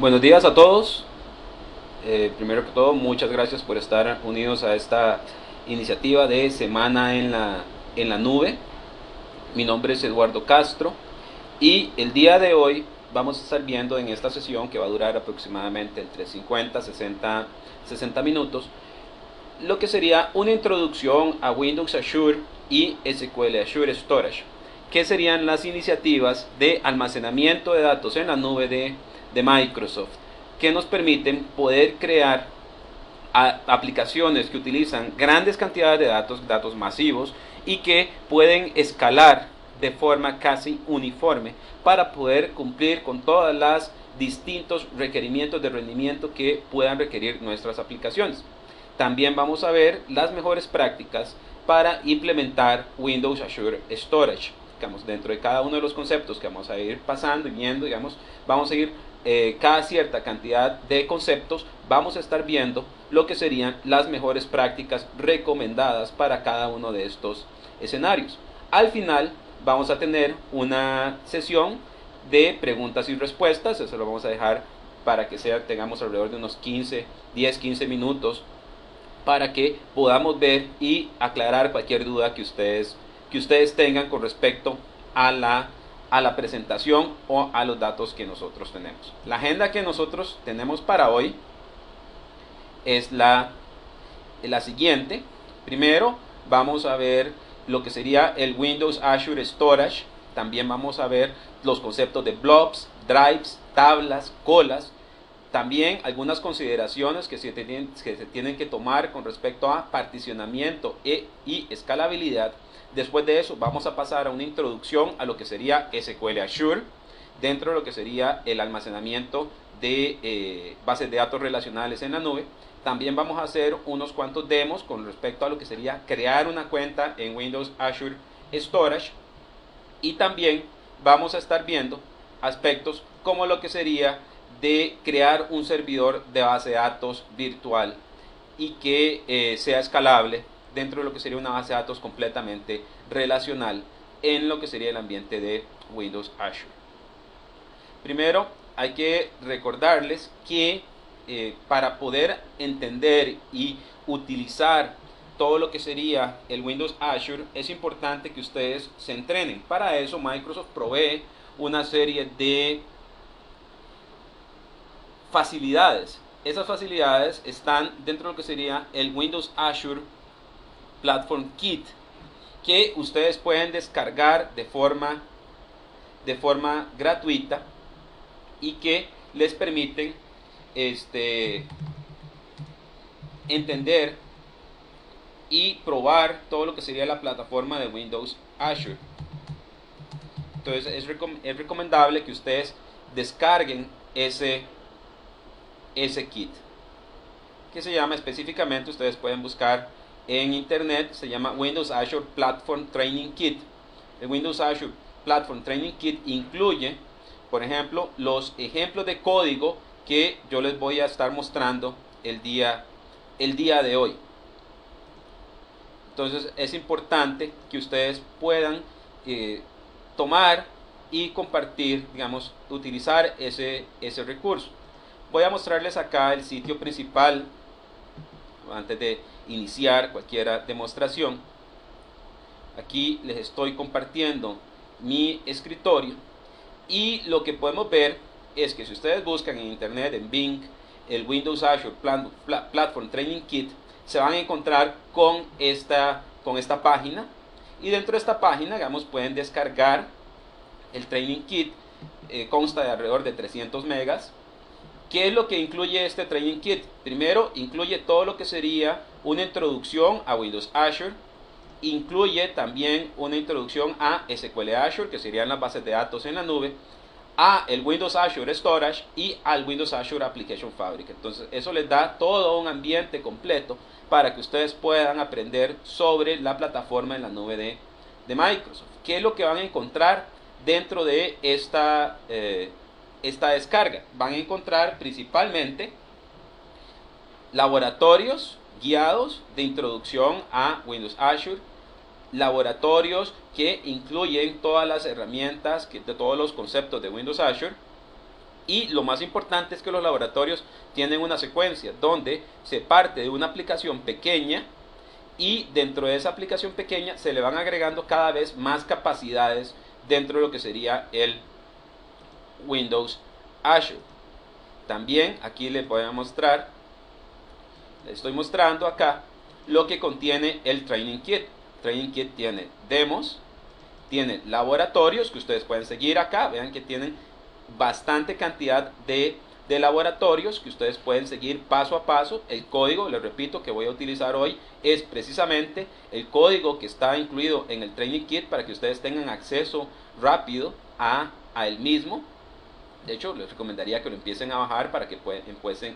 Buenos días a todos. Primero que todo, muchas gracias por estar unidos a esta iniciativa de Semana en la Nube. Mi nombre es Eduardo Castro y el día de hoy vamos a estar viendo en esta sesión, que va a durar aproximadamente entre 50 60 minutos, lo que sería una introducción a Windows Azure y SQL Azure Storage, que serían las iniciativas de almacenamiento de datos en la nube de Microsoft, que nos permiten poder crear aplicaciones que utilizan grandes cantidades de datos, datos masivos, y que pueden escalar de forma casi uniforme para poder cumplir con todas las distintos requerimientos de rendimiento que puedan requerir nuestras aplicaciones. También vamos a ver las mejores prácticas para implementar Windows Azure Storage. Digamos, dentro de cada uno de los conceptos que vamos a ir pasando y viendo, digamos, vamos a ir cada cierta cantidad de conceptos, vamos a estar viendo lo que serían las mejores prácticas recomendadas para cada uno de estos escenarios. Al final vamos a tener una sesión de preguntas y respuestas. Eso lo vamos a dejar para que tengamos alrededor de unos 10-15 minutos para que podamos ver y aclarar cualquier duda que ustedes tengan con respecto a la presentación o a los datos que nosotros tenemos. La agenda que nosotros tenemos para hoy es la siguiente. Primero vamos a ver lo que sería el Windows Azure Storage. También vamos a ver los conceptos de blobs, drives, tablas, colas. También algunas consideraciones que se tienen que tomar con respecto a particionamiento y escalabilidad. Después de eso vamos a pasar a una introducción a lo que sería SQL Azure, dentro de lo que sería el almacenamiento de bases de datos relacionales en la nube. También vamos a hacer unos cuantos demos con respecto a lo que sería crear una cuenta en Windows Azure Storage. Y también vamos a estar viendo aspectos como lo que sería de crear un servidor de base de datos virtual y que sea escalable dentro de lo que sería una base de datos completamente relacional en lo que sería el ambiente de Windows Azure. Primero hay que recordarles que para poder entender y utilizar todo lo que sería el Windows Azure, es importante que ustedes se entrenen. Para eso Microsoft provee una serie de facilidades. Esas facilidades están dentro de lo que sería el Windows Azure Platform Kit, que ustedes pueden descargar de forma gratuita y que les permiten entender y probar todo lo que sería la plataforma de Windows Azure. Entonces es recomendable que ustedes descarguen ese kit, que se llama específicamente, ustedes pueden buscar en internet, se llama Windows Azure Platform Training Kit. El Windows Azure Platform Training Kit incluye, por ejemplo, los ejemplos de código que yo les voy a estar mostrando el día de hoy. Entonces es importante que ustedes puedan tomar y compartir, digamos, utilizar ese recurso. Voy a mostrarles acá el sitio principal antes de iniciar cualquier demostración. Aquí les estoy compartiendo mi escritorio y lo que podemos ver es que si ustedes buscan en internet, en Bing, el Windows Azure Platform Training Kit, se van a encontrar con esta página, y dentro de esta página, digamos, pueden descargar el Training Kit. Consta de alrededor de 300 megas. ¿Qué es lo que incluye este Training Kit? Primero, incluye todo lo que sería una introducción a Windows Azure. Incluye también una introducción a SQL Azure, que serían las bases de datos en la nube, a el Windows Azure Storage y al Windows Azure Application Fabric. Entonces eso les da todo un ambiente completo para que ustedes puedan aprender sobre la plataforma en la nube de Microsoft. ¿Qué es lo que van a encontrar dentro de esta descarga? Van a encontrar principalmente laboratorios guiados de introducción a Windows Azure, laboratorios que incluyen todas las herramientas, de todos los conceptos de Windows Azure, Y lo más importante es que los laboratorios tienen una secuencia donde se parte de una aplicación pequeña y dentro de esa aplicación pequeña se le van agregando cada vez más capacidades dentro de lo que sería el Windows Azure. También aquí les voy a mostrar, les estoy mostrando acá lo que contiene el Training Kit. Training Kit tiene demos, tiene laboratorios que ustedes pueden seguir acá. Vean que tienen bastante cantidad de laboratorios que ustedes pueden seguir paso a paso. El código, les repito, que voy a utilizar hoy es precisamente el código que está incluido en el Training Kit para que ustedes tengan acceso rápido a él mismo. De hecho, les recomendaría que lo empiecen a bajar para que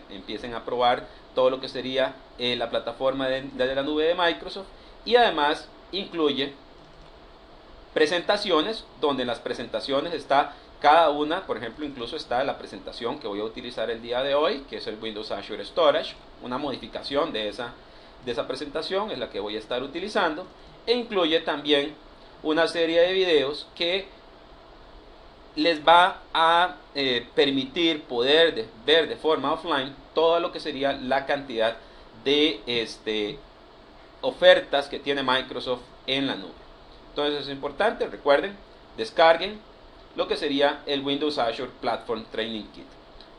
empiecen a probar todo lo que sería la plataforma de la nube de Microsoft. Y además incluye presentaciones, donde en las presentaciones está cada una. Por ejemplo, incluso está la presentación que voy a utilizar el día de hoy, que es el Windows Azure Storage. Una modificación de esa presentación es la que voy a estar utilizando. E incluye también una serie de videos que les va a permitir poder ver de forma offline todo lo que sería la cantidad de ofertas que tiene Microsoft en la nube. Entonces es importante, recuerden, descarguen lo que sería el Windows Azure Platform Training Kit.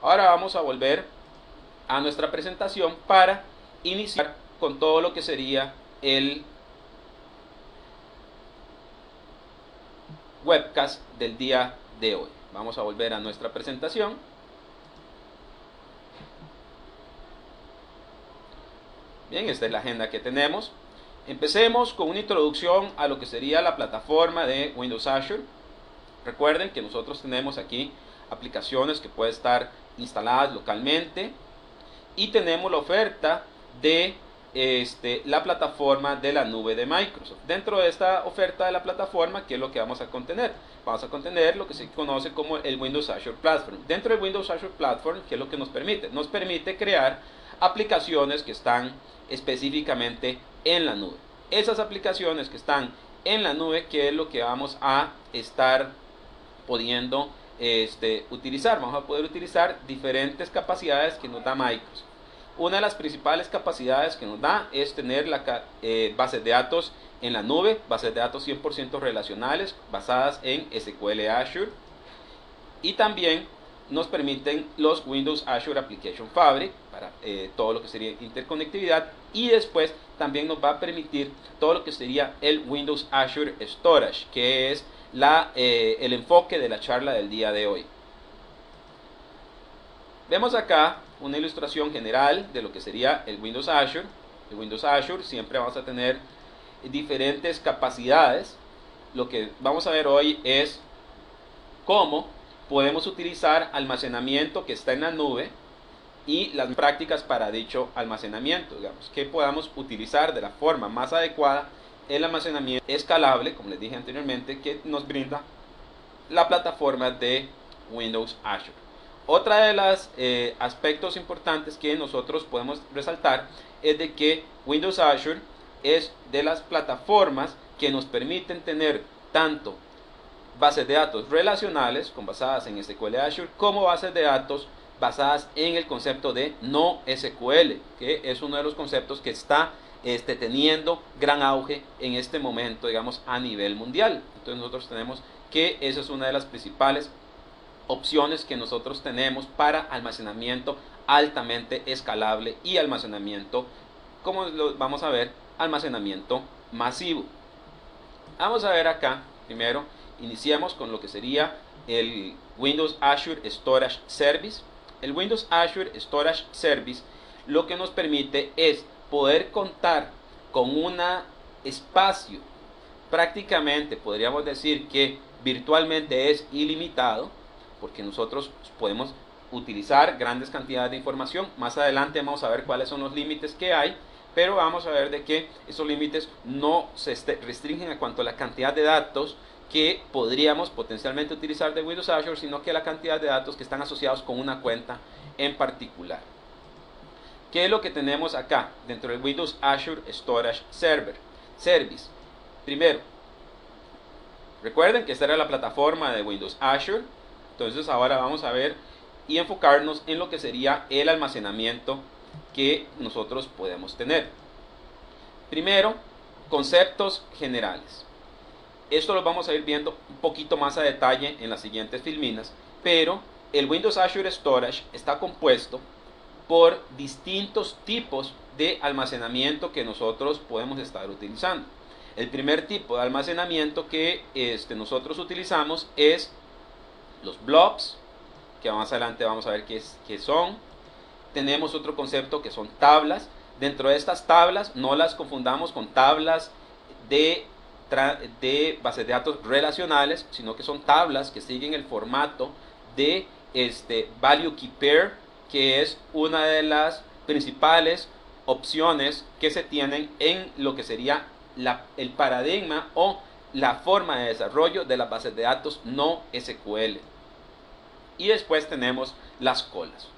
Ahora vamos a volver a nuestra presentación para iniciar con todo lo que sería el webcast del día de hoy. Vamos a volver a nuestra presentación. Bien, esta es la agenda que tenemos. Empecemos con una introducción a lo que sería la plataforma de Windows Azure. Recuerden que nosotros tenemos aquí aplicaciones que pueden estar instaladas localmente y tenemos la oferta de la plataforma de la nube de Microsoft. Dentro de esta oferta de la plataforma, ¿qué es lo que vamos a contener? Vamos a contener lo que se conoce como el Windows Azure Platform. Dentro del Windows Azure Platform, ¿qué es lo que nos permite? Nos permite crear aplicaciones que están específicamente en la nube. Esas aplicaciones que están en la nube, ¿qué es lo que vamos a estar pudiendo utilizar? Vamos a poder utilizar diferentes capacidades que nos da Microsoft. Una de las principales capacidades que nos da es tener bases de datos en la nube, bases de datos 100% relacionales basadas en SQL Azure, y también nos permiten los Windows Azure Application Fabric para todo lo que sería interconectividad, y después también nos va a permitir todo lo que sería el Windows Azure Storage, que es el enfoque de la charla del día de hoy. Vemos acá una ilustración general de lo que sería el Windows Azure. El Windows Azure siempre vamos a tener diferentes capacidades. Lo que vamos a ver hoy es cómo podemos utilizar almacenamiento que está en la nube y las prácticas para dicho almacenamiento, digamos, que podamos utilizar de la forma más adecuada el almacenamiento escalable, como les dije anteriormente, que nos brinda la plataforma de Windows Azure. Otra de los aspectos importantes que nosotros podemos resaltar es de que Windows Azure es de las plataformas que nos permiten tener tanto bases de datos relacionales basadas en SQL Azure, como bases de datos basadas en el concepto de no SQL, que es uno de los conceptos que está teniendo gran auge en este momento, digamos, a nivel mundial. Entonces nosotros tenemos que esa es una de las principales opciones que nosotros tenemos para almacenamiento altamente escalable y almacenamiento, como lo vamos a ver, almacenamiento masivo. Vamos a ver acá, primero, iniciamos con lo que sería el Windows Azure Storage Service. El Windows Azure Storage Service lo que nos permite es poder contar con un espacio, prácticamente podríamos decir que virtualmente es ilimitado, porque nosotros podemos utilizar grandes cantidades de información. Más adelante vamos a ver cuáles son los límites que hay, pero vamos a ver de que esos límites no se restringen a cuanto a la cantidad de datos que podríamos potencialmente utilizar de Windows Azure, sino que la cantidad de datos que están asociados con una cuenta en particular. ¿Qué es lo que tenemos acá dentro del Windows Azure Storage Service? Primero, recuerden que esta era la plataforma de Windows Azure. Entonces ahora vamos a ver y enfocarnos en lo que sería el almacenamiento que nosotros podemos tener. Primero, conceptos generales. Esto lo vamos a ir viendo un poquito más a detalle en las siguientes filminas, pero el Windows Azure Storage está compuesto por distintos tipos de almacenamiento que nosotros podemos estar utilizando. El primer tipo de almacenamiento que nosotros utilizamos es los blobs, que más adelante vamos a ver qué son. Tenemos otro concepto que son tablas. Dentro de estas tablas, no las confundamos con tablas de bases de datos relacionales, sino que son tablas que siguen el formato de Value Key Pair, que es una de las principales opciones que se tienen en lo que sería el paradigma o la forma de desarrollo de las bases de datos no SQL. Y después tenemos las colas.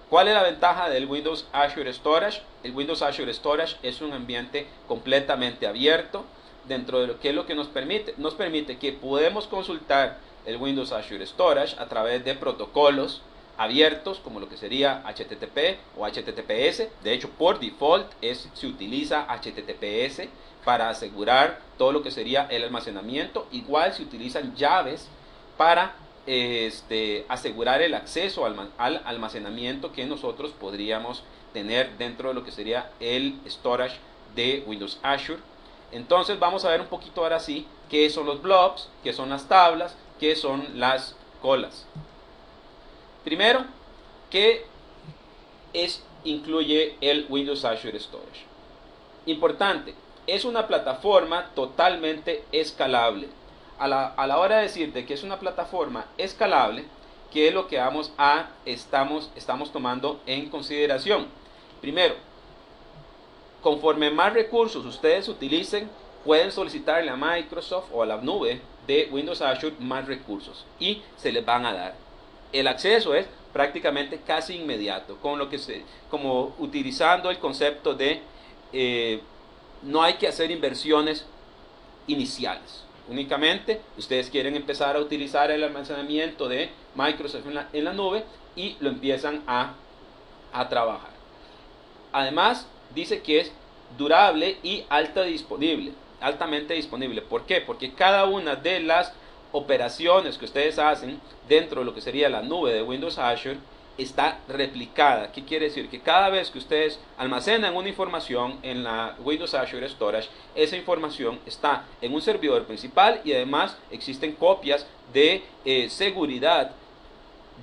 ¿Cuál es la ventaja del Windows Azure Storage? El Windows Azure Storage es un ambiente completamente abierto, dentro de lo que es lo que nos permite que podemos consultar el Windows Azure Storage a través de protocolos abiertos, como lo que sería HTTP o HTTPS. De hecho, por default se utiliza HTTPS para asegurar todo lo que sería el almacenamiento. Igual se utilizan llaves para asegurar el acceso al almacenamiento que nosotros podríamos tener dentro de lo que sería el storage de Windows Azure. Entonces vamos a ver un poquito ahora sí qué son los blobs, qué son las tablas, qué son las colas. Primero, ¿qué incluye el Windows Azure Storage? Importante, es una plataforma totalmente escalable. A la hora de decir de que es una plataforma escalable, ¿qué es lo que estamos tomando en consideración? Primero, conforme más recursos ustedes utilicen, pueden solicitarle a Microsoft o a la nube de Windows Azure más recursos y se les van a dar. El acceso es prácticamente casi inmediato, como utilizando el concepto de no hay que hacer inversiones iniciales. Únicamente ustedes quieren empezar a utilizar el almacenamiento de Microsoft en la nube y lo empiezan a trabajar. Además, dice que es durable y altamente disponible. ¿Por qué? Porque cada una de las operaciones que ustedes hacen dentro de lo que sería la nube de Windows Azure está replicada. ¿Qué quiere decir? Que cada vez que ustedes almacenan una información en la Windows Azure Storage, esa información está en un servidor principal y además existen copias de seguridad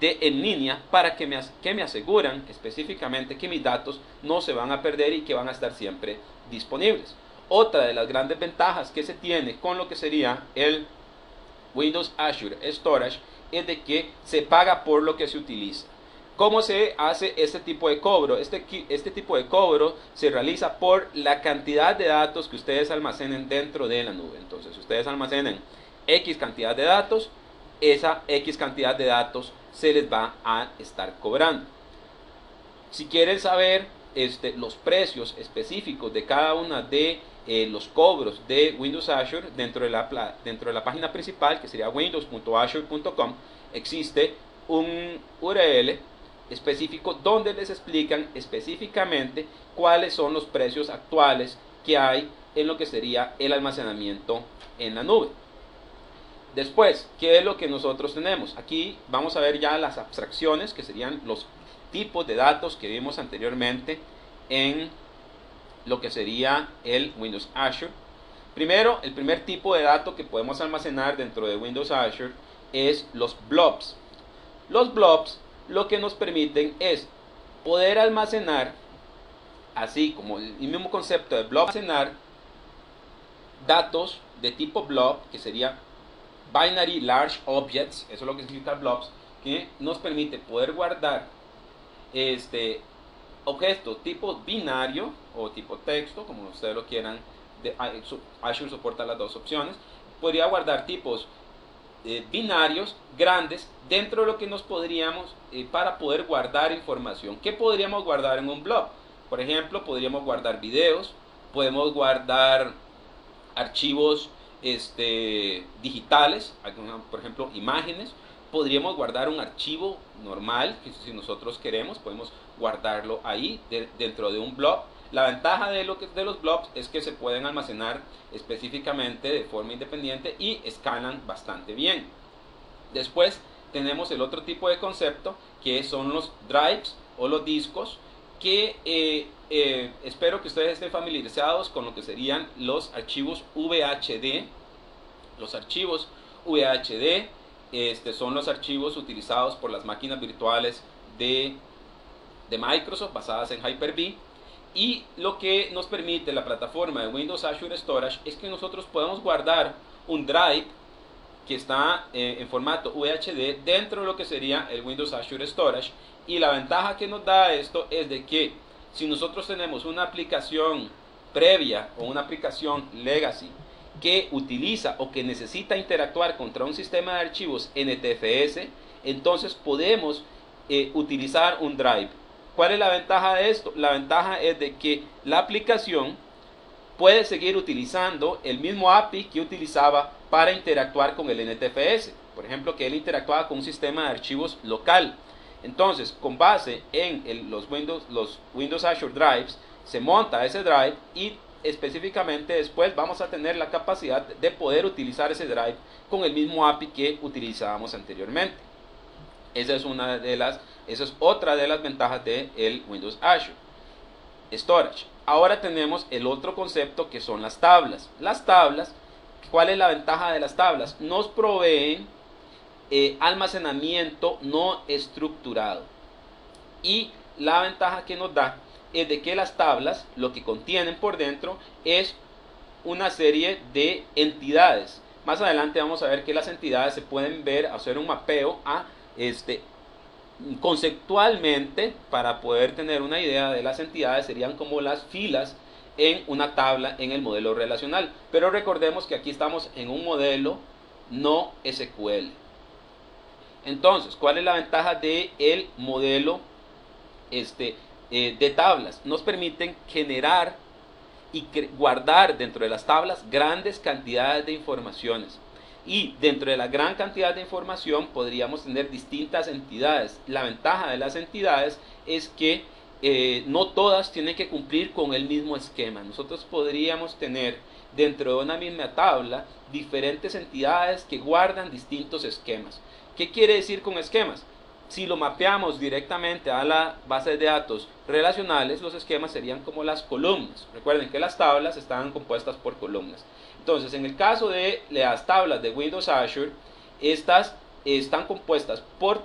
en línea para que me aseguran específicamente que mis datos no se van a perder y que van a estar siempre disponibles. Otra de las grandes ventajas que se tiene con lo que sería el Windows Azure Storage es de que se paga por lo que se utiliza. ¿Cómo se hace este tipo de cobro? Este tipo de cobro se realiza por la cantidad de datos que ustedes almacenen dentro de la nube. Entonces, si ustedes almacenan X cantidad de datos, esa X cantidad de datos se les va a estar cobrando. Si quieren saber los precios específicos de cada una de los cobros de Windows Azure dentro de la página principal, que sería windows.azure.com, existe un URL específico donde les explican específicamente cuáles son los precios actuales que hay en lo que sería el almacenamiento en la nube. Después, ¿qué es lo que nosotros tenemos? Aquí vamos a ver ya las abstracciones, que serían los tipos de datos que vimos anteriormente en lo que sería el Windows Azure. Primero, el primer tipo de dato que podemos almacenar dentro de Windows Azure es los blobs. Los blobs lo que nos permiten es poder almacenar, así como el mismo concepto de blob, almacenar datos de tipo blob, que sería Binary Large Objects, eso es lo que significa blobs, que nos permite poder guardar objetos tipo binario o tipo texto, como ustedes lo quieran. Azure soporta las dos opciones. Podría guardar tipos binarios grandes dentro de lo que nos podríamos para poder guardar información. ¿Qué podríamos guardar en un blob? Por ejemplo, podríamos guardar videos, podemos guardar archivos digitales, por ejemplo imágenes, podríamos guardar un archivo normal, que si nosotros queremos podemos guardarlo ahí dentro de un blob. La ventaja de los blobs es que se pueden almacenar específicamente de forma independiente y escalan bastante bien. Después tenemos el otro tipo de concepto, que son los drives o los discos, que espero que ustedes estén familiarizados con lo que serían los archivos VHD. Los archivos VHD son los archivos utilizados por las máquinas virtuales de Microsoft basadas en Hyper-V. Y lo que nos permite la plataforma de Windows Azure Storage es que nosotros podemos guardar un drive que está en formato VHD dentro de lo que sería el Windows Azure Storage. Y la ventaja que nos da esto es de que si nosotros tenemos una aplicación previa o una aplicación legacy que utiliza o que necesita interactuar contra un sistema de archivos NTFS, entonces podemos utilizar un drive. ¿Cuál es la ventaja de esto? La ventaja es de que la aplicación puede seguir utilizando el mismo API que utilizaba para interactuar con el NTFS. Por ejemplo, que él interactuaba con un sistema de archivos local. Entonces, con base en los Windows Azure Drives, se monta ese drive y específicamente después vamos a tener la capacidad de poder utilizar ese drive con el mismo API que utilizábamos anteriormente. Esa es otra de las ventajas del Windows Azure Storage. Ahora tenemos el otro concepto, que son las tablas. Las tablas, ¿cuál es la ventaja de las tablas? Nos proveen almacenamiento no estructurado. Y la ventaja que nos da es de que las tablas, lo que contienen por dentro es una serie de entidades. Más adelante vamos a ver que las entidades se pueden ver, hacer un mapeo a conceptualmente. Para poder tener una idea de las entidades, serían como las filas en una tabla en el modelo relacional. Pero recordemos que aquí estamos en un modelo no SQL. Entonces, ¿cuál es la ventaja del modelo de tablas? Nos permiten generar y guardar dentro de las tablas grandes cantidades de informaciones. Y dentro de la gran cantidad de información podríamos tener distintas entidades. La ventaja de las entidades es que no todas tienen que cumplir con el mismo esquema. Nosotros podríamos tener dentro de una misma tabla diferentes entidades que guardan distintos esquemas. ¿Qué quiere decir con esquemas? Si lo mapeamos directamente a la base de datos relacionales, los esquemas serían como las columnas. Recuerden que las tablas están compuestas por columnas. Entonces, en el caso de las tablas de Windows Azure, estas están compuestas por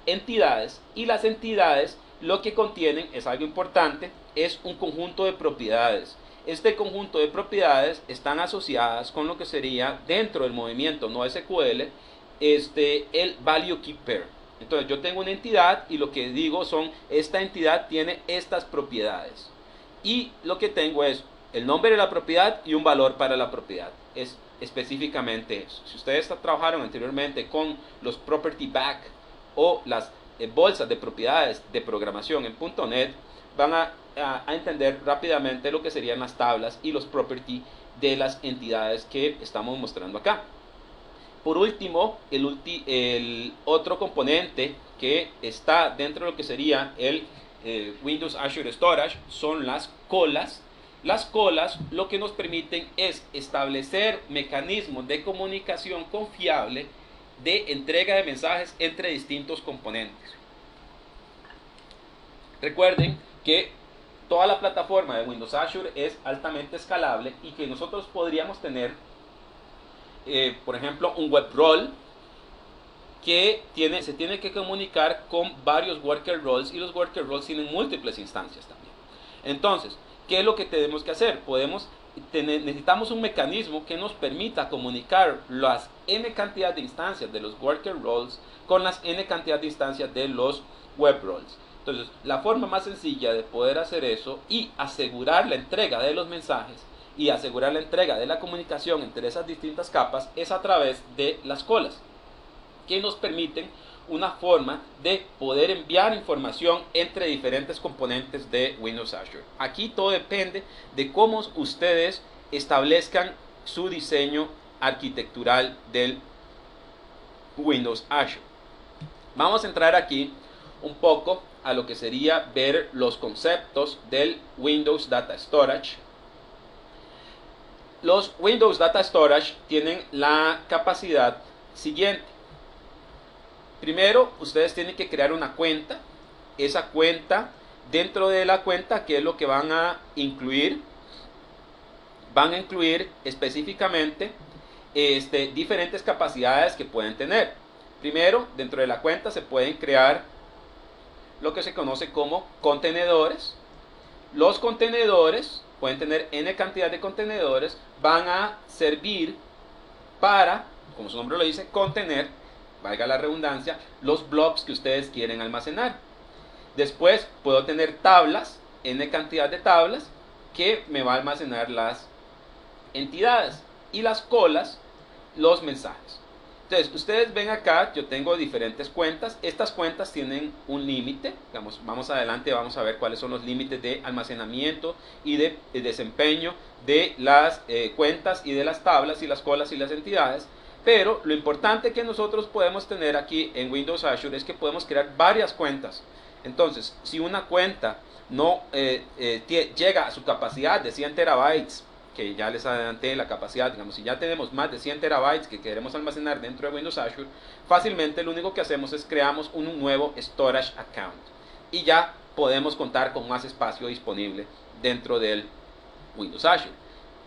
entidades, y las entidades lo que contienen es algo importante, es un conjunto de propiedades. Este conjunto de propiedades están asociadas con lo que sería, dentro del movimiento NoSQL, el Value Key Pair. Entonces yo tengo una entidad y lo que digo son, esta entidad tiene estas propiedades. Y lo que tengo es el nombre de la propiedad y un valor para la propiedad. Es específicamente eso. Si ustedes trabajaron anteriormente con los Property Back o las bolsas de propiedades de programación en .NET, van a entender rápidamente lo que serían las tablas y los property de las entidades que estamos mostrando acá. Por último, el otro componente que está dentro de lo que sería el Windows Azure Storage son las colas. Las colas lo que nos permiten es establecer mecanismos de comunicación confiable de entrega de mensajes entre distintos componentes. Recuerden que toda la plataforma de Windows Azure es altamente escalable y que nosotros podríamos tener por ejemplo, un web role que se tiene que comunicar con varios worker roles, y los worker roles tienen múltiples instancias también. Entonces, ¿qué es lo que tenemos que hacer? Necesitamos un mecanismo que nos permita comunicar las n cantidad de instancias de los worker roles con las n cantidad de instancias de los web roles. Entonces, la forma más sencilla de poder hacer eso y asegurar la entrega de los mensajes y asegurar la entrega de la comunicación entre esas distintas capas es a través de las colas, que nos permiten una forma de poder enviar información entre diferentes componentes de Windows Azure. Aquí todo depende de cómo ustedes establezcan su diseño arquitectural del Windows Azure. Vamos a entrar aquí un poco a lo que sería ver los conceptos del Windows Data Storage. Los Windows Data Storage tienen la capacidad siguiente. Primero, ustedes tienen que crear una cuenta. Esa cuenta, dentro de la cuenta, ¿qué es lo que van a incluir? Van a incluir específicamente diferentes capacidades que pueden tener. Primero, dentro de la cuenta se pueden crear lo que se conoce como contenedores. Los contenedores pueden tener n cantidad de contenedores, van a servir para, como su nombre lo dice, contener, valga la redundancia, los blobs que ustedes quieren almacenar. Después puedo tener tablas, n cantidad de tablas, que me va a almacenar las entidades, y las colas, los mensajes. Entonces, ustedes ven acá, yo tengo diferentes cuentas. Estas cuentas tienen un límite. Vamos adelante, vamos a ver cuáles son los límites de almacenamiento y de desempeño de las cuentas y de las tablas y las colas y las entidades. Pero lo importante que nosotros podemos tener aquí en Windows Azure es que podemos crear varias cuentas. Entonces, si una cuenta no llega a su capacidad de 100 terabytes, que ya les adelanté la capacidad, digamos, si ya tenemos más de 100 terabytes que queremos almacenar dentro de Windows Azure, fácilmente lo único que hacemos es creamos un nuevo storage account y ya podemos contar con más espacio disponible dentro del Windows Azure.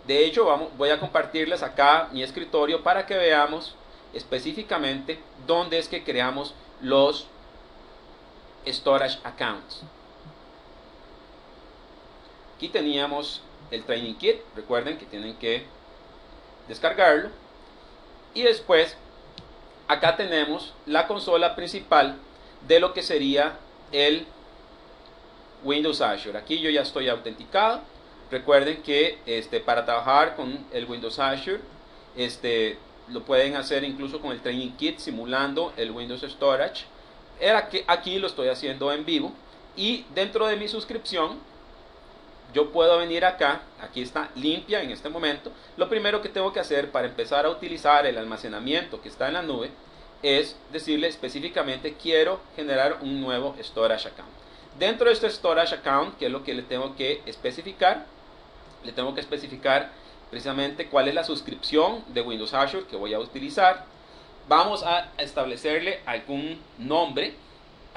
De hecho, voy a compartirles acá mi escritorio para que veamos específicamente dónde es que creamos los storage accounts. Aquí teníamos el Training Kit, recuerden que tienen que descargarlo. Y después, acá tenemos la consola principal de lo que sería el Windows Azure. Aquí yo ya estoy autenticado. Recuerden que para trabajar con el Windows Azure, lo pueden hacer incluso con el Training Kit simulando el Windows Storage. Aquí lo estoy haciendo en vivo. Y dentro de mi suscripción, yo puedo venir acá, aquí está limpia en este momento. Lo primero que tengo que hacer para empezar a utilizar el almacenamiento que está en la nube es decirle específicamente quiero generar un nuevo storage account. Dentro de este storage account, ¿qué es lo que le tengo que especificar? Le tengo que especificar precisamente cuál es la suscripción de Windows Azure que voy a utilizar. Vamos a establecerle algún nombre.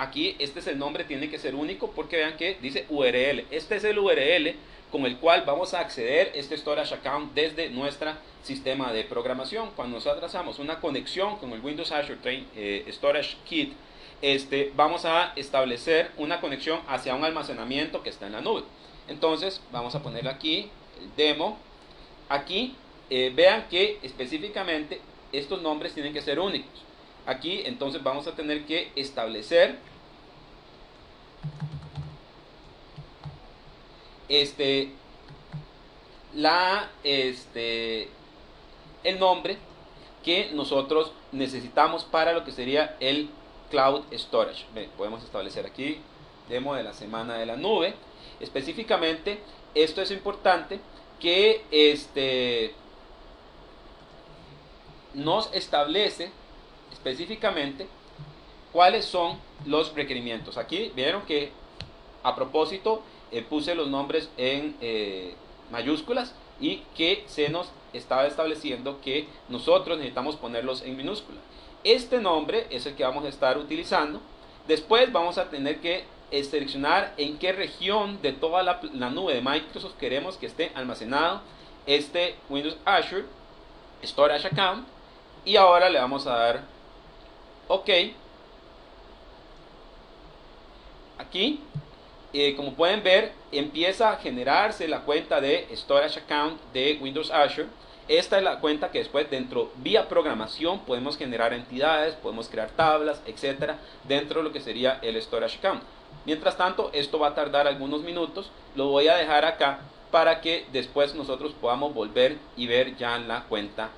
Aquí este es el nombre, tiene que ser único porque vean que dice URL. Este es el URL con el cual vamos a acceder a este storage account desde nuestro sistema de programación. Cuando nosotros hacemos una conexión con el Windows Azure Storage Kit, vamos a establecer una conexión hacia un almacenamiento que está en la nube. Entonces vamos a poner aquí el demo. Aquí vean que específicamente estos nombres tienen que ser únicos. Aquí entonces vamos a tener que establecer el nombre que nosotros necesitamos para lo que sería el Cloud Storage. Podemos establecer aquí demo de la semana de la nube. Específicamente, esto es importante que nos establece específicamente cuáles son los requerimientos. Aquí vieron que a propósito puse los nombres en mayúsculas y que se nos estaba estableciendo que nosotros necesitamos ponerlos en minúscula. Este nombre es el que vamos a estar utilizando. Después vamos a tener que seleccionar en qué región de toda la nube de Microsoft queremos que esté almacenado este Windows Azure Storage Account. Y ahora le vamos a dar OK. Aquí, como pueden ver, empieza a generarse la cuenta de Storage Account de Windows Azure. Esta es la cuenta que después dentro, vía programación, podemos generar entidades, podemos crear tablas, etcétera, dentro de lo que sería el Storage Account. Mientras tanto, esto va a tardar algunos minutos. Lo voy a dejar acá para que después nosotros podamos volver y ver ya la cuenta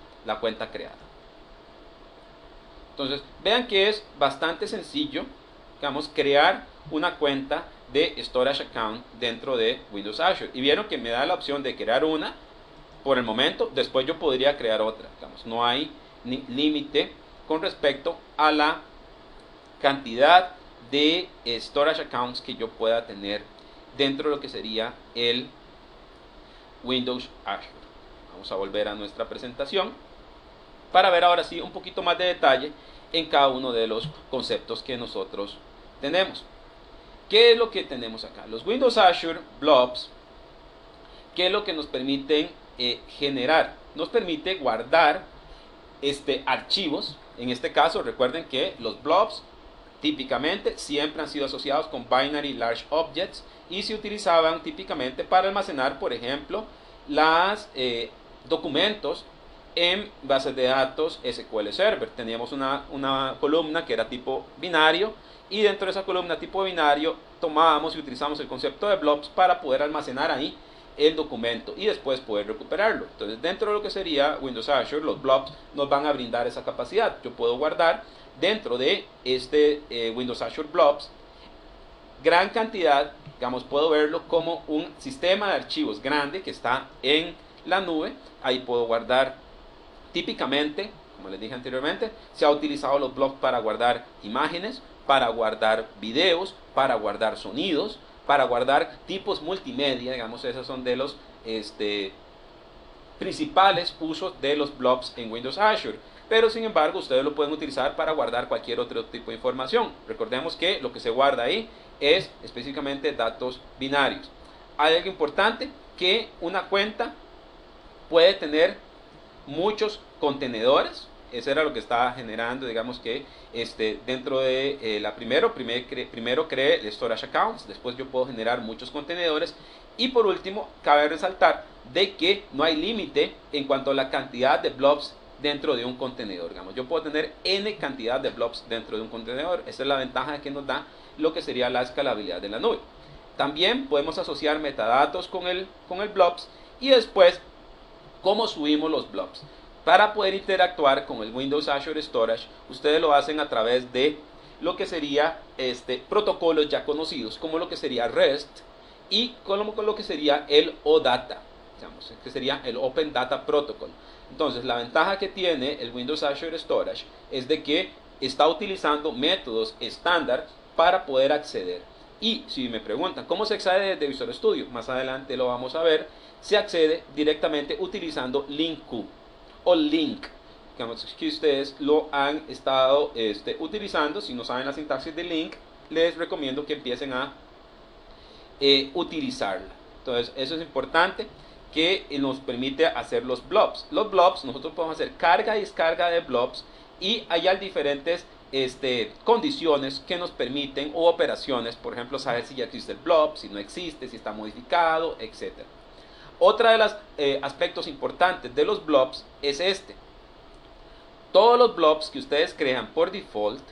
creada. Entonces, vean que es bastante sencillo, digamos, crear una cuenta de Storage Account dentro de Windows Azure. Y vieron que me da la opción de crear una por el momento, después yo podría crear otra. Digamos, no hay límite con respecto a la cantidad de storage accounts que yo pueda tener dentro de lo que sería el Windows Azure. Vamos a volver a nuestra presentación para ver ahora sí un poquito más de detalle en cada uno de los conceptos que nosotros tenemos. ¿Qué es lo que tenemos acá? Los Windows Azure Blobs, ¿qué es lo que nos permiten generar? Nos permite guardar archivos. En este caso, recuerden que los blobs típicamente siempre han sido asociados con Binary Large Objects y se utilizaban típicamente para almacenar, por ejemplo, los documentos en bases de datos SQL Server. Teníamos una columna que era tipo binario y dentro de esa columna tipo binario tomábamos y utilizamos el concepto de blobs para poder almacenar ahí el documento y después poder recuperarlo. Entonces, dentro de lo que sería Windows Azure, los blobs nos van a brindar esa capacidad. Yo puedo guardar dentro de Windows Azure Blobs gran cantidad, digamos, puedo verlo como un sistema de archivos grande que está en la nube. Ahí puedo guardar típicamente, como les dije anteriormente, se ha utilizado los blobs para guardar imágenes, para guardar videos, para guardar sonidos, para guardar tipos multimedia. Digamos, esos son de los principales usos de los blobs en Windows Azure. Pero sin embargo, ustedes lo pueden utilizar para guardar cualquier otro tipo de información. Recordemos que lo que se guarda ahí es específicamente datos binarios. Hay algo importante, que una cuenta puede tener muchos contenedores. Eso era lo que estaba generando, digamos que dentro de primero creé el storage accounts, después yo puedo generar muchos contenedores y por último cabe resaltar de que no hay límite en cuanto a la cantidad de blobs dentro de un contenedor. Digamos, yo puedo tener n cantidad de blobs dentro de un contenedor. Esa es la ventaja que nos da lo que sería la escalabilidad de la nube. También podemos asociar metadatos con el blobs y después cómo subimos los blobs. Para poder interactuar con el Windows Azure Storage, ustedes lo hacen a través de lo que sería protocolos ya conocidos, como lo que sería REST y como lo que sería el OData, digamos, que sería el Open Data Protocol. Entonces, la ventaja que tiene el Windows Azure Storage es de que está utilizando métodos estándar para poder acceder. Y si me preguntan cómo se accede desde Visual Studio, más adelante lo vamos a ver, se accede directamente utilizando LINQ o Link, digamos que ustedes lo han estado utilizando. Si no saben la sintaxis de Link, les recomiendo que empiecen a utilizarla. Entonces, eso es importante, que nos permite hacer los blobs. Los blobs, nosotros podemos hacer carga y descarga de blobs y hay diferentes condiciones que nos permiten, o operaciones, por ejemplo, saber si ya existe el blob, si no existe, si está modificado, etc. Otra de los aspectos importantes de los blobs es todos los blobs que ustedes crean por default,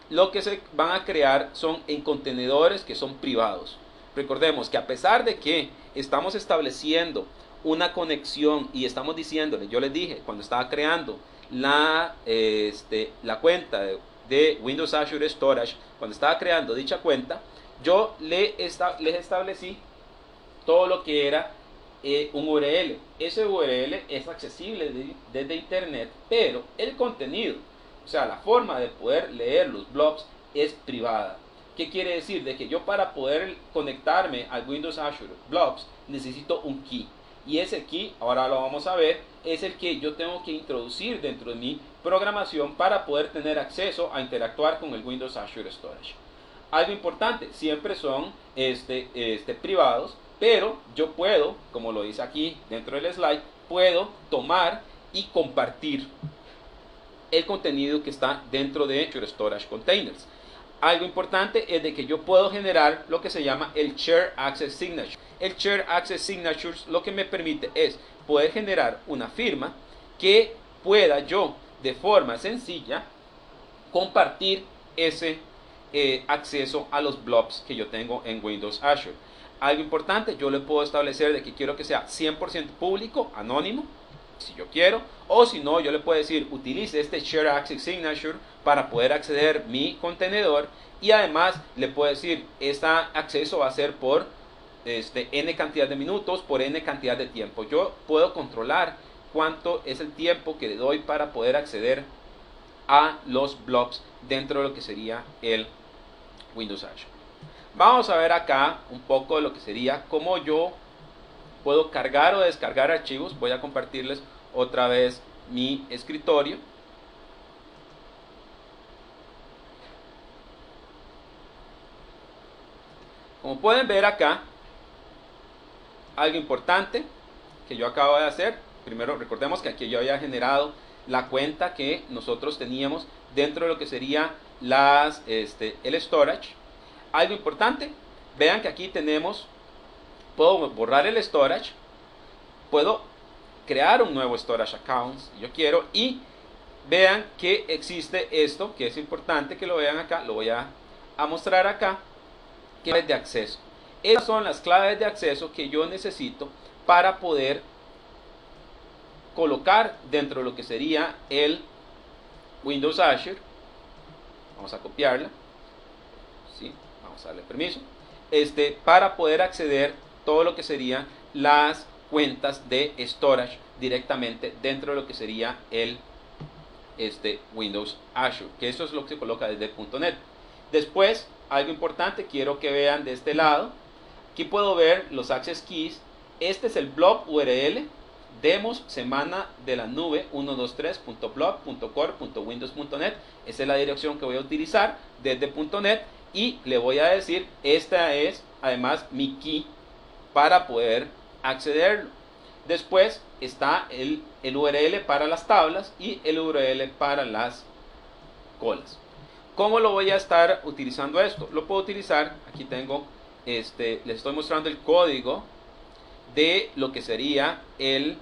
lo que se van a crear son en contenedores que son privados. Recordemos que a pesar de que estamos estableciendo una conexión y estamos diciéndole, yo les dije cuando estaba creando la cuenta de Windows Azure Storage, cuando estaba creando dicha cuenta, yo les establecí todo lo que era un URL. Ese URL es accesible desde internet, pero el contenido, o sea, la forma de poder leer los blobs es privada. ¿Qué quiere decir? De que yo, para poder conectarme al Windows Azure Blobs, necesito un key. Y ese key, ahora lo vamos a ver, es el que yo tengo que introducir dentro de mi programación para poder tener acceso a interactuar con el Windows Azure Storage. Algo importante, siempre son privados, pero yo puedo, como lo dice aquí dentro del slide, puedo tomar y compartir el contenido que está dentro de Azure Storage Containers. Algo importante es de que yo puedo generar lo que se llama el Share Access Signature. El Share Access Signatures lo que me permite es poder generar una firma que pueda yo de forma sencilla compartir ese acceso a los blobs que yo tengo en Windows Azure. Algo importante, yo le puedo establecer de que quiero que sea 100% público, anónimo, si yo quiero, o si no, yo le puedo decir utilice este Share Access Signature para poder acceder a mi contenedor, y además le puedo decir este acceso va a ser por n cantidad de minutos, por n cantidad de tiempo. Yo puedo controlar cuánto es el tiempo que le doy para poder acceder a los blobs dentro de lo que sería el Windows Azure. Vamos a ver acá un poco de lo que sería cómo yo puedo cargar o descargar archivos. Voy a compartirles otra vez mi escritorio. Como pueden ver acá, algo importante que yo acabo de hacer. Primero recordemos que aquí yo había generado la cuenta que nosotros teníamos dentro de lo que sería el storage. Algo importante, vean que aquí tenemos, puedo borrar el storage, puedo crear un nuevo storage account si yo quiero, y vean que existe esto que es importante que lo vean acá. Lo voy a mostrar acá, claves de acceso. Estas son las claves de acceso que yo necesito para poder colocar dentro de lo que sería el Windows Azure. Vamos a copiarla, ¿sí? Vamos a darle permiso, para poder acceder todo lo que serían las cuentas de storage directamente dentro de lo que sería el Windows Azure, que eso es lo que se coloca desde .NET. Después, algo importante, quiero que vean de este lado. Aquí puedo ver los access keys. Este es el blob URL demos semana de la nube 123.blob.core.windows.net. Esa es la dirección que voy a utilizar desde .NET, y le voy a decir, esta es además mi key para poder accederlo. Después está el URL para las tablas y el URL para las colas. ¿Cómo lo voy a estar utilizando esto? Lo puedo utilizar, aquí tengo, les estoy mostrando el código de lo que sería el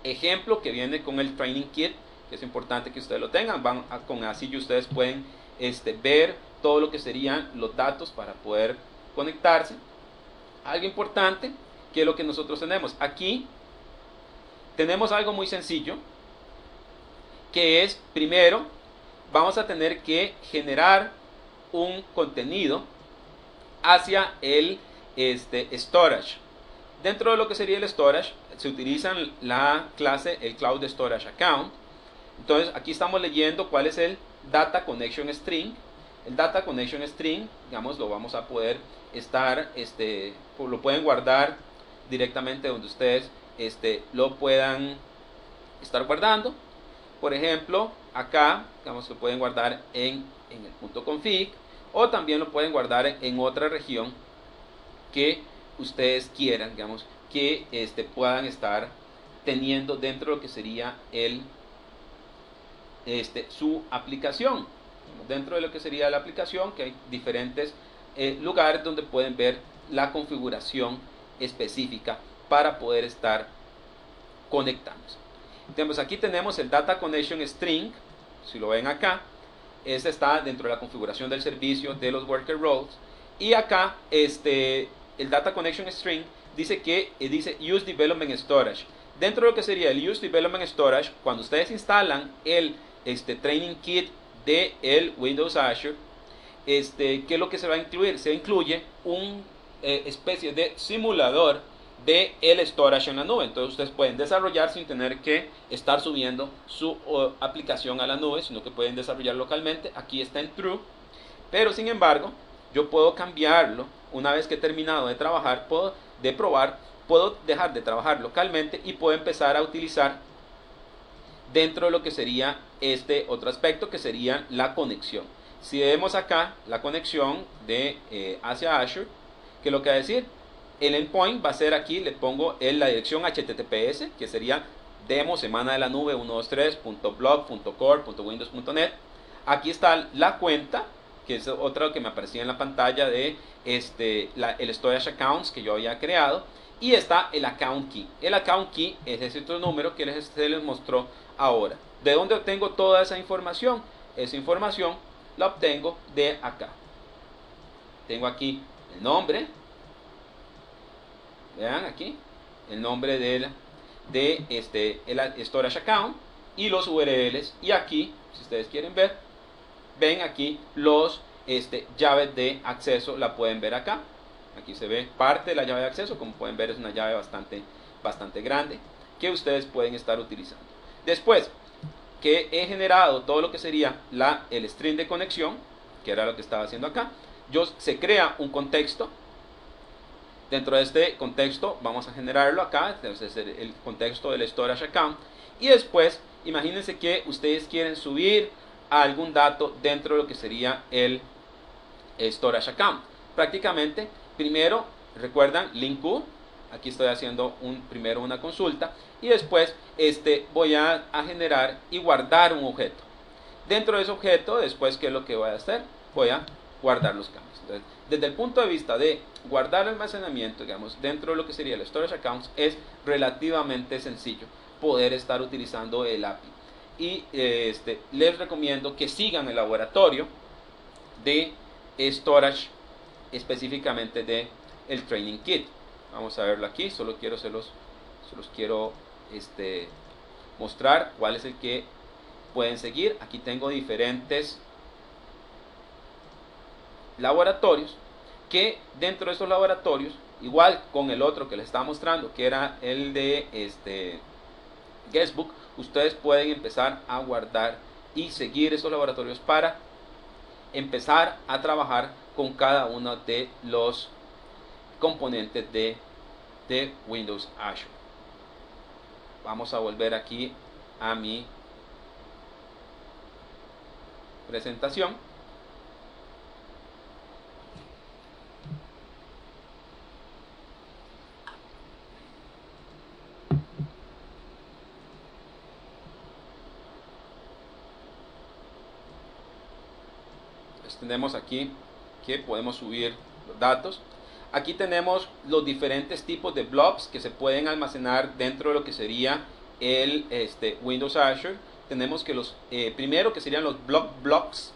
ejemplo que viene con el Training Kit, que es importante que ustedes lo tengan. Con así ustedes pueden ver todo lo que serían los datos para poder conectarse. Algo importante, que es lo que nosotros tenemos aquí, tenemos algo muy sencillo, que es, primero vamos a tener que generar un contenido hacia el storage. Dentro de lo que sería el storage se utiliza la clase el Cloud Storage Account. Entonces aquí estamos leyendo cuál es el Data Connection String. El Data Connection String, digamos, lo vamos a poder estar, lo pueden guardar directamente donde ustedes lo puedan estar guardando. Por ejemplo, acá, digamos, lo pueden guardar en el .config, o también lo pueden guardar en otra región que ustedes quieran, digamos, que puedan estar teniendo dentro de lo que sería su aplicación. Dentro de lo que sería la aplicación, que hay diferentes lugares donde pueden ver la configuración específica para poder estar conectándose. Entonces aquí tenemos el Data Connection String, si lo ven acá, este está dentro de la configuración del servicio de los worker roles, y acá el Data Connection String dice que dice Use Development Storage. Dentro de lo que sería el Use Development Storage, cuando ustedes instalan el Training Kit de el Windows Azure, ¿qué es lo que se va a incluir? Se incluye una especie de simulador de el storage en la nube. Entonces ustedes pueden desarrollar sin tener que estar subiendo su aplicación a la nube, sino que pueden desarrollar localmente. Aquí está en True, pero sin embargo yo puedo cambiarlo una vez que he terminado de trabajar, puedo dejar de trabajar localmente y puedo empezar a utilizar dentro de lo que sería otro aspecto, que sería la conexión. Si vemos acá la conexión hacia Azure, que lo que va a decir, el endpoint va a ser aquí, le pongo la dirección HTTPS, que sería demo semana de la nube 123.blog.core.windows.net. Aquí está la cuenta, que es otra que me aparecía en la pantalla de el storage accounts que yo había creado, y está el account key. El account key es ese otro número que se les mostró ahora. ¿De dónde obtengo toda esa información? Esa información la obtengo de acá. Tengo aquí el nombre, vean aquí el nombre el storage account y los URLs, y aquí, si ustedes quieren ver, ven aquí los llaves de acceso, la pueden ver acá. Aquí se ve parte de la llave de acceso, como pueden ver es una llave bastante grande que ustedes pueden estar utilizando. Después, que he generado todo lo que sería el string de conexión, que era lo que estaba haciendo acá. Se crea un contexto. Dentro de este contexto vamos a generarlo acá, entonces el contexto del storage account. Y después, imagínense que ustedes quieren subir algún dato dentro de lo que sería el storage account. Prácticamente, primero, recuerdan, link U. Aquí estoy haciendo primero una consulta y después voy a generar y guardar un objeto. Dentro de ese objeto, después, ¿qué es lo que voy a hacer? Voy a guardar los cambios. Entonces, desde el punto de vista de guardar almacenamiento, digamos, dentro de lo que sería el storage accounts, es relativamente sencillo poder estar utilizando el API. Y les recomiendo que sigan el laboratorio de storage, específicamente de el Training Kit. Vamos a verlo aquí, solo quiero se los quiero mostrar cuál es el que pueden seguir. Aquí tengo diferentes laboratorios, que dentro de estos laboratorios, igual con el otro que les estaba mostrando, que era el de Guestbook, ustedes pueden empezar a guardar y seguir esos laboratorios para empezar a trabajar con cada uno de los componentes de Windows Azure. Vamos a volver aquí a mi presentación. Pues tenemos aquí que podemos subir los datos. Aquí tenemos los diferentes tipos de blobs que se pueden almacenar dentro de lo que sería el Windows Azure. Tenemos que primero que serían los block blobs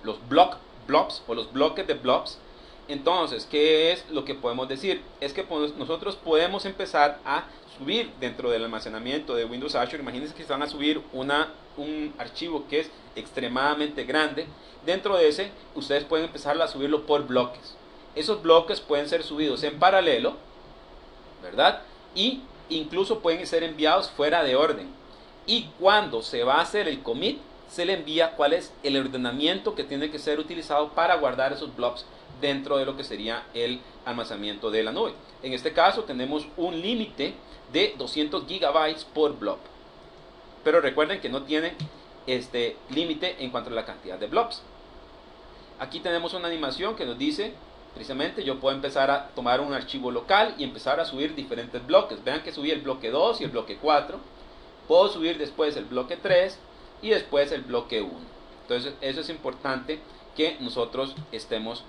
o los bloques de blobs. Entonces, ¿qué es lo que podemos decir? Es que nosotros podemos empezar a subir dentro del almacenamiento de Windows Azure. Imagínense que van a subir un archivo que es extremadamente grande. Dentro de ese, ustedes pueden empezar a subirlo por bloques. Esos bloques pueden ser subidos en paralelo, ¿verdad? Y incluso pueden ser enviados fuera de orden. Y cuando se va a hacer el commit, se le envía cuál es el ordenamiento que tiene que ser utilizado para guardar esos blobs dentro de lo que sería el almacenamiento de la nube. En este caso tenemos un límite de 200 GB por blob. Pero recuerden que no tiene límite en cuanto a la cantidad de blobs. Aquí tenemos una animación que nos dice, precisamente, yo puedo empezar a tomar un archivo local y empezar a subir diferentes bloques. Vean que subí el bloque 2 y el bloque 4. Puedo subir después el bloque 3 y después el bloque 1. Entonces, eso es importante que nosotros estemos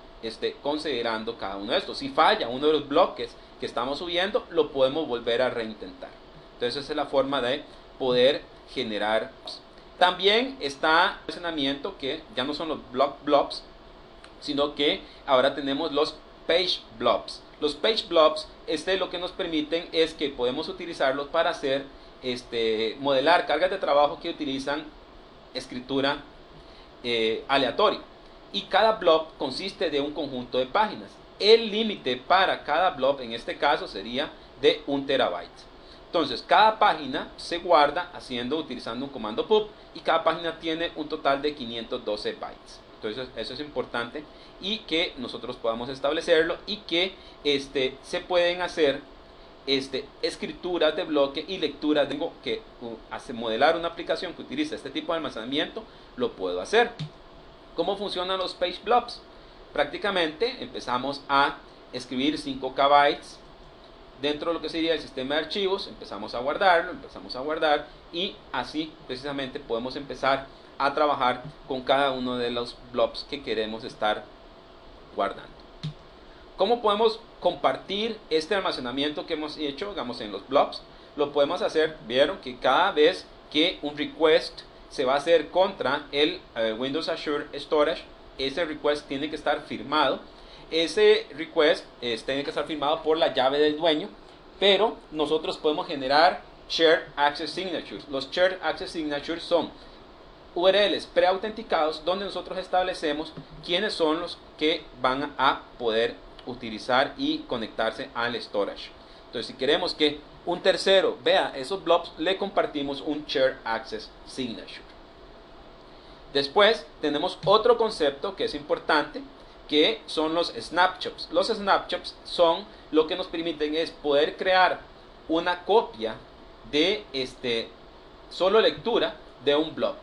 considerando cada uno de estos. Si falla uno de los bloques que estamos subiendo, lo podemos volver a reintentar. Entonces, esa es la forma de poder generar. También está el almacenamiento, que ya no son los block blobs, sino que ahora tenemos los page blobs. Los page blobs, lo que nos permiten es que podemos utilizarlos para hacer modelar cargas de trabajo que utilizan escritura aleatoria. Y cada blob consiste de un conjunto de páginas. El límite para cada blob en este caso sería de 1 terabyte. Entonces, cada página se guarda utilizando un comando pub, y cada página tiene un total de 512 bytes. Entonces, eso es importante y que nosotros podamos establecerlo, y que se pueden hacer escrituras de bloque y lecturas. Tengo que modelar una aplicación que utiliza este tipo de almacenamiento, lo puedo hacer. ¿Cómo funcionan los page blobs? Prácticamente empezamos a escribir 5 KB dentro de lo que sería el sistema de archivos, empezamos a guardarlo, y así precisamente podemos empezar a trabajar con cada uno de los blobs que queremos estar guardando. ¿Cómo podemos compartir este almacenamiento que hemos hecho, digamos, en los blobs? Lo podemos hacer, vieron que cada vez que un request se va a hacer contra el Windows Azure Storage, ese request tiene que estar firmado. Ese request tiene que estar firmado por la llave del dueño, pero nosotros podemos generar Shared Access Signatures. Los Shared Access Signatures son URLs preautenticados donde nosotros establecemos quiénes son los que van a poder utilizar y conectarse al storage. Entonces, si queremos que un tercero vea esos blobs, le compartimos un Shared Access Signature. Después tenemos otro concepto que es importante, que son los snapshots. Los snapshots son lo que nos permiten es poder crear una copia de solo lectura de un blob.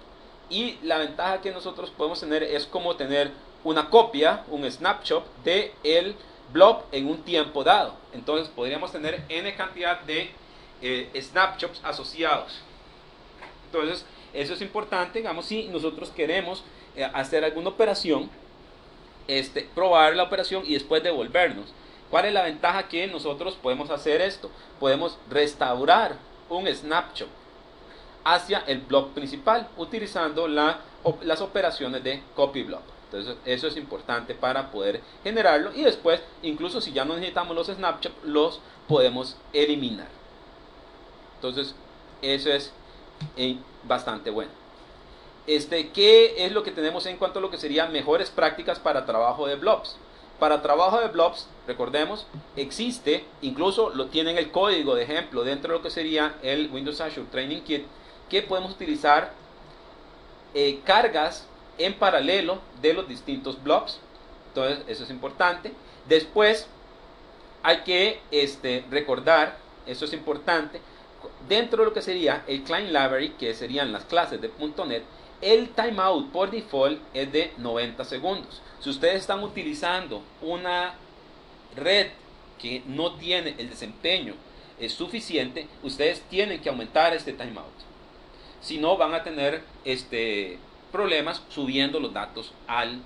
Y la ventaja que nosotros podemos tener es como tener una copia, un snapshot de el blob en un tiempo dado. Entonces podríamos tener n cantidad de snapshots asociados. Entonces eso es importante, digamos, si nosotros queremos hacer alguna operación, probar la operación y después devolvernos. ¿Cuál es la ventaja que nosotros podemos hacer esto? Podemos restaurar un snapshot hacia el blob principal utilizando las operaciones de copy blob. Entonces eso es importante para poder generarlo, y después incluso si ya no necesitamos los snapshots, los podemos eliminar. Entonces eso es bastante bueno. ¿Qué es lo que tenemos en cuanto a lo que serían mejores prácticas para trabajo de blobs? Para trabajo de blobs, recordemos, existe, incluso lo tienen el código de ejemplo dentro de lo que sería el Windows Azure Training Kit, que podemos utilizar cargas en paralelo de los distintos blobs. Entonces eso es importante. Después hay que recordar, eso es importante, dentro de lo que sería el Client Library, que serían las clases de .NET, el timeout por default es de 90 segundos. Si ustedes están utilizando una red que no tiene el desempeño suficiente, ustedes tienen que aumentar este timeout. Si no, van a tener problemas subiendo los datos al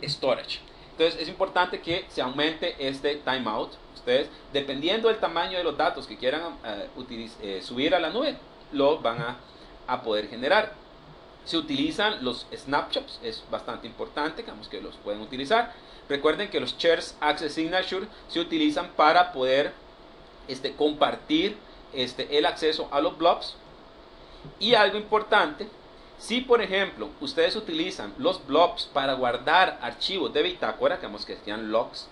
storage. Entonces es importante que se aumente este timeout. Ustedes, dependiendo del tamaño de los datos que quieran subir a la nube, lo van a poder generar. Se utilizan los snapshots, es bastante importante, digamos que los pueden utilizar. Recuerden que los Shared Access Signature se utilizan para poder compartir el acceso a los blobs. Y algo importante, si por ejemplo ustedes utilizan los blobs para guardar archivos de bitácora, digamos que sean logs,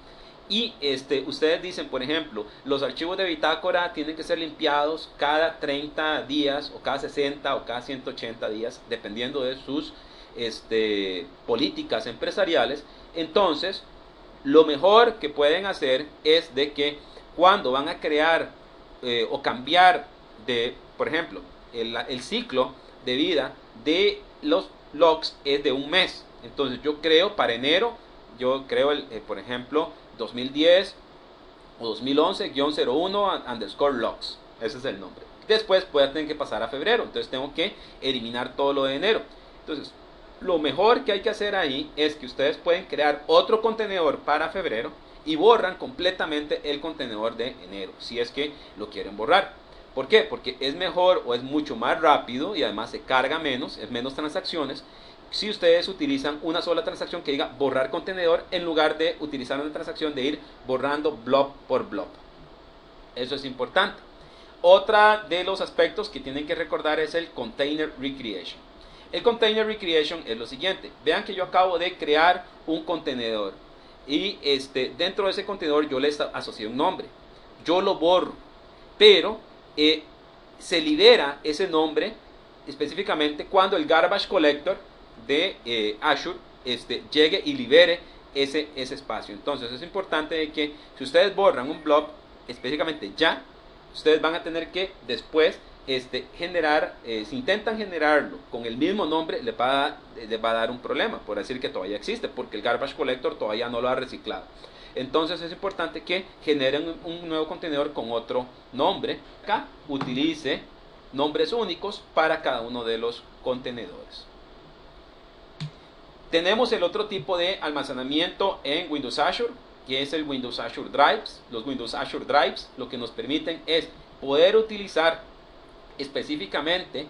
y ustedes dicen, por ejemplo, los archivos de bitácora tienen que ser limpiados cada 30 días o cada 60 o cada 180 días, dependiendo de sus políticas empresariales. Entonces lo mejor que pueden hacer es de que cuando van a crear o cambiar de, por ejemplo, el ciclo de vida de los logs es de un mes. Entonces yo creo para enero, yo creo por ejemplo 2010 o 2011-01_logs, ese es el nombre. Después puede tener que pasar a febrero, entonces tengo que eliminar todo lo de enero. Entonces lo mejor que hay que hacer ahí es que ustedes pueden crear otro contenedor para febrero y borran completamente el contenedor de enero, si es que lo quieren borrar. ¿Por qué? Porque es mejor o es mucho más rápido y además se carga menos, es menos transacciones, si ustedes utilizan una sola transacción que diga borrar contenedor, en lugar de utilizar una transacción de ir borrando blob por blob. Eso es importante. Otra de los aspectos que tienen que recordar es el Container Recreation. El Container Recreation es lo siguiente. Vean que yo acabo de crear un contenedor y dentro de ese contenedor yo le asocié un nombre. Yo lo borro, pero se libera ese nombre específicamente cuando el Garbage Collector de Azure llegue y libere ese espacio. Entonces es importante de que si ustedes borran un blob específicamente ya, ustedes van a tener que después generar, si intentan generarlo con el mismo nombre, les va a dar un problema, por decir que todavía existe, porque el Garbage Collector todavía no lo ha reciclado. Entonces es importante que generen un nuevo contenedor con otro nombre. Acá utilice nombres únicos para cada uno de los contenedores. Tenemos el otro tipo de almacenamiento en Windows Azure, que es el Windows Azure Drives. Los Windows Azure Drives lo que nos permiten es poder utilizar específicamente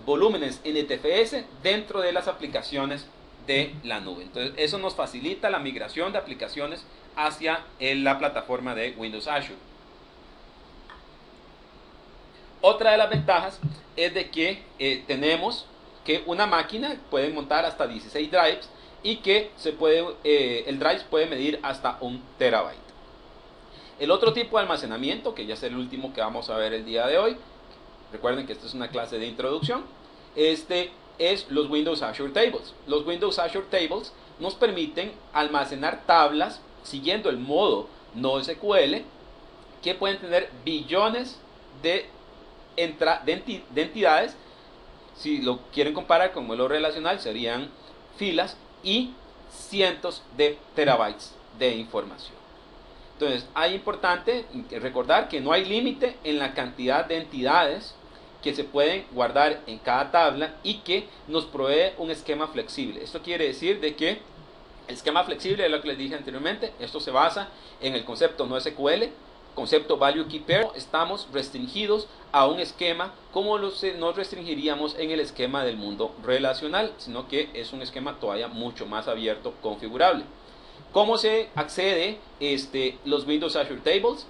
volúmenes NTFS dentro de las aplicaciones de la nube. Entonces eso nos facilita la migración de aplicaciones hacia la plataforma de Windows Azure. Otra de las ventajas es de que tenemos que una máquina puede montar hasta 16 drives y que el drive puede medir hasta 1 TB. El otro tipo de almacenamiento, que ya es el último que vamos a ver el día de hoy, recuerden que esta es una clase de introducción, es los Windows Azure Tables. Los Windows Azure Tables nos permiten almacenar tablas siguiendo el modo NoSQL, que pueden tener billones de entidades. Si lo quieren comparar con modelo relacional, serían filas y cientos de terabytes de información. Entonces, es importante recordar que no hay límite en la cantidad de entidades que se pueden guardar en cada tabla y que nos provee un esquema flexible. Esto quiere decir de que el esquema flexible es lo que les dije anteriormente. Esto se basa en el concepto NoSQL, concepto Value Key Pair. Estamos restringidos a un esquema como nos restringiríamos en el esquema del mundo relacional, sino que es un esquema todavía mucho más abierto, configurable. ¿Cómo se accede los Windows Azure Tables?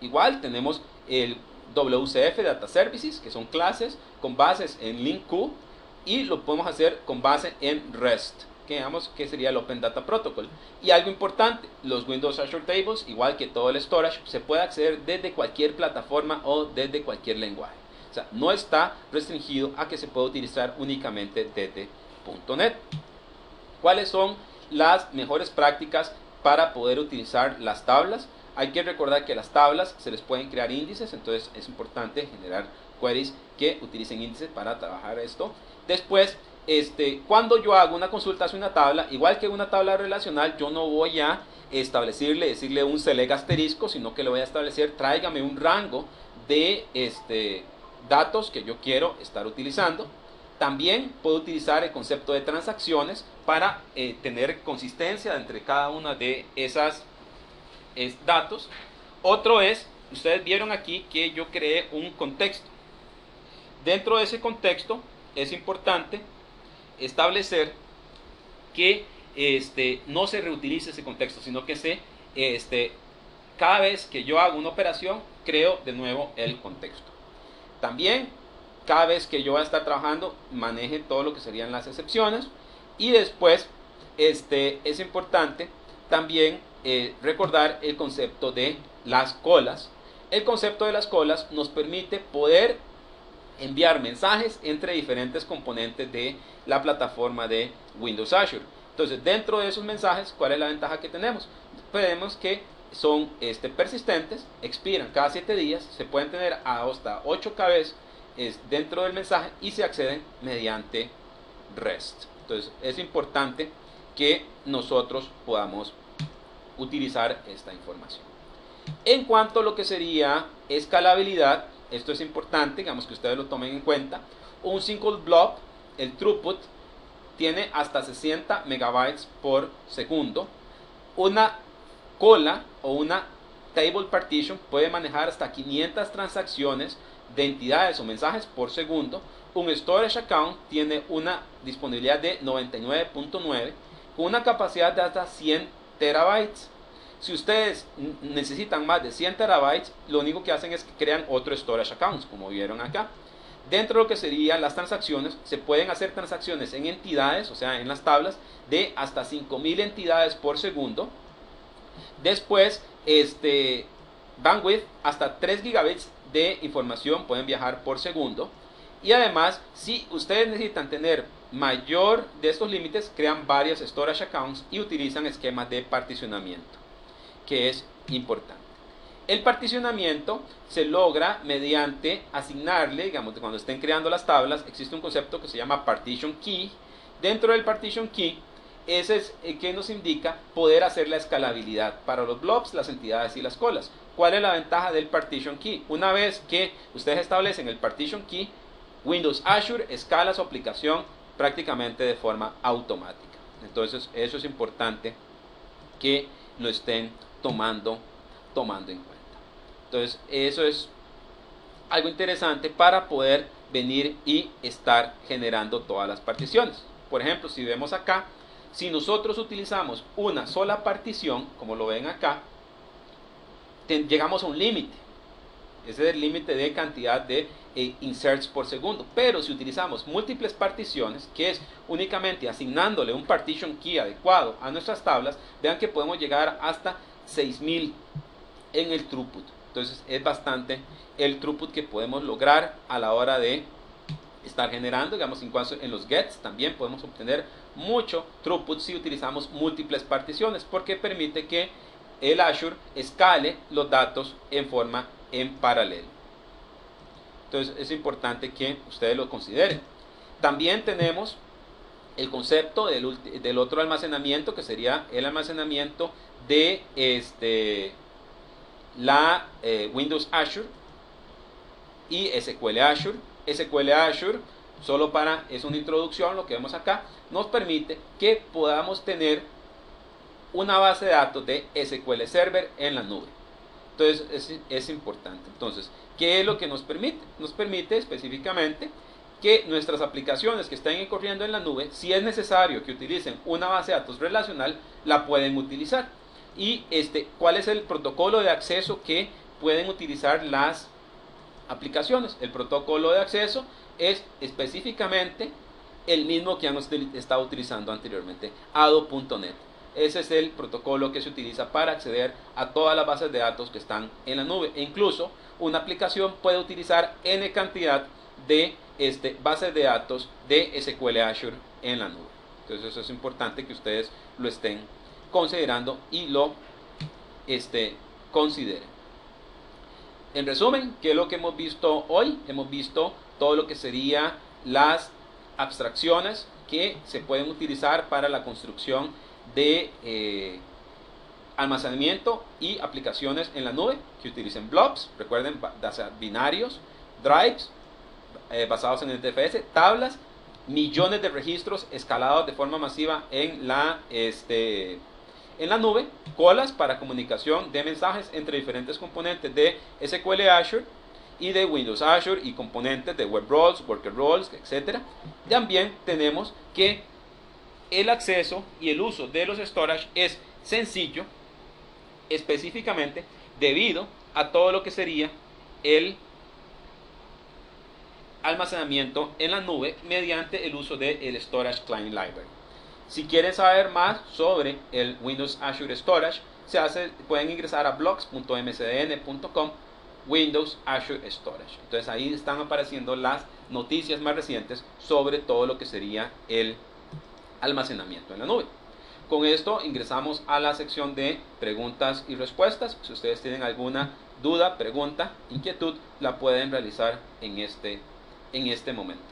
Igual tenemos el WCF Data Services, que son clases con bases en LINQ, y lo podemos hacer con base en REST, que sería el Open Data Protocol. Y algo importante, los Windows Azure Tables, igual que todo el storage, se puede acceder desde cualquier plataforma o desde cualquier lenguaje. O sea, no está restringido a que se pueda utilizar únicamente desde .NET. ¿Cuáles son las mejores prácticas para poder utilizar las tablas? Hay que recordar que las tablas se les pueden crear índices, entonces es importante generar queries que utilicen índices para trabajar esto. Después, cuando yo hago una consulta hacia una tabla, igual que una tabla relacional, yo no voy a decirle un select asterisco, sino que le voy a establecer, tráigame un rango de datos que yo quiero estar utilizando. También puedo utilizar el concepto de transacciones para tener consistencia entre cada una de esas datos. Otro es, ustedes vieron aquí que yo creé un contexto. Dentro de ese contexto es importante establecer que no se reutilice ese contexto, sino que cada vez que yo hago una operación, creo de nuevo el contexto. También, cada vez que yo voy a estar trabajando, maneje todo lo que serían las excepciones. Y después, es importante también recordar el concepto de las colas. El concepto de las colas nos permite poder enviar mensajes entre diferentes componentes de la plataforma de Windows Azure. Entonces, dentro de esos mensajes, ¿cuál es la ventaja que tenemos? Vemos que son persistentes, expiran cada 7 días, se pueden tener hasta 8 KBs dentro del mensaje y se acceden mediante REST. Entonces, es importante que nosotros podamos utilizar esta información. En cuanto a lo que sería escalabilidad, esto es importante, digamos que ustedes lo tomen en cuenta. Un single blob, el throughput, tiene hasta 60 megabytes por segundo. Una cola o una table partition puede manejar hasta 500 transacciones de entidades o mensajes por segundo. Un storage account tiene una disponibilidad de 99.9 con una capacidad de hasta 100 terabytes. Si ustedes necesitan más de 100 terabytes, lo único que hacen es que crean otro storage account, como vieron acá. Dentro de lo que serían las transacciones, se pueden hacer transacciones en entidades, o sea, en las tablas, de hasta 5000 entidades por segundo. Después, bandwidth, hasta 3 gigabits de información pueden viajar por segundo. Y además, si ustedes necesitan tener mayor de estos límites, crean varios storage accounts y utilizan esquemas de particionamiento, que es importante. El particionamiento se logra mediante asignarle, digamos, cuando estén creando las tablas, existe un concepto que se llama partition key. Dentro del partition key, ese es el que nos indica poder hacer la escalabilidad para los blobs, las entidades y las colas. ¿Cuál es la ventaja del partition key? Una vez que ustedes establecen el partition key, Windows Azure escala su aplicación prácticamente de forma automática. Entonces, eso es importante que lo estén tomando en cuenta. Entonces, eso es algo interesante para poder venir y estar generando todas las particiones. Por ejemplo, si vemos acá, si nosotros utilizamos una sola partición, como lo ven acá, llegamos a un límite. ese es el límite de cantidad de inserts por segundo. Pero si utilizamos múltiples particiones, que es únicamente asignándole un partition key adecuado a nuestras tablas, vean que podemos llegar hasta 6000 en el throughput. Entonces es bastante el throughput que podemos lograr a la hora de estar generando. Digamos, en los gets también podemos obtener mucho throughput si utilizamos múltiples particiones, porque permite que el Azure escale los datos en paralelo. Entonces es importante que ustedes lo consideren. También tenemos el concepto del otro almacenamiento, que sería el almacenamiento de Windows Azure y SQL Azure. SQL Azure, es una introducción, lo que vemos acá, nos permite que podamos tener una base de datos de SQL Server en la nube. Entonces es importante. Entonces, ¿qué es lo que nos permite? Nos permite específicamente que nuestras aplicaciones que estén corriendo en la nube, si es necesario que utilicen una base de datos relacional, la pueden utilizar. Y ¿cuál es el protocolo de acceso que pueden utilizar las aplicaciones? El protocolo de acceso es específicamente el mismo que han estado utilizando anteriormente, ado.net. Ese es el protocolo que se utiliza para acceder a todas las bases de datos que están en la nube. E incluso una aplicación puede utilizar n cantidad de bases de datos de SQL Azure en la nube. Entonces eso es importante que ustedes lo estén considerando y lo consideren. En resumen, ¿qué es lo que hemos visto hoy? Hemos visto todo lo que sería las abstracciones que se pueden utilizar para la construcción de almacenamiento y aplicaciones en la nube que utilicen blobs, recuerden, binarios, drives basados en el NTFS, tablas, millones de registros escalados de forma masiva en la nube, colas para comunicación de mensajes entre diferentes componentes de SQL Azure y de Windows Azure y componentes de Web Roles, Worker Roles, etc. También tenemos que el acceso y el uso de los storage es sencillo, específicamente debido a todo lo que sería el almacenamiento en la nube mediante el uso del Storage Client Library. Si quieren saber más sobre el Windows Azure Storage, pueden ingresar a blogs.mcdn.com Windows Azure Storage. Entonces ahí están apareciendo las noticias más recientes sobre todo lo que sería el almacenamiento en la nube. Con esto ingresamos a la sección de preguntas y respuestas. Si ustedes tienen alguna duda, pregunta, inquietud, la pueden realizar en este momento.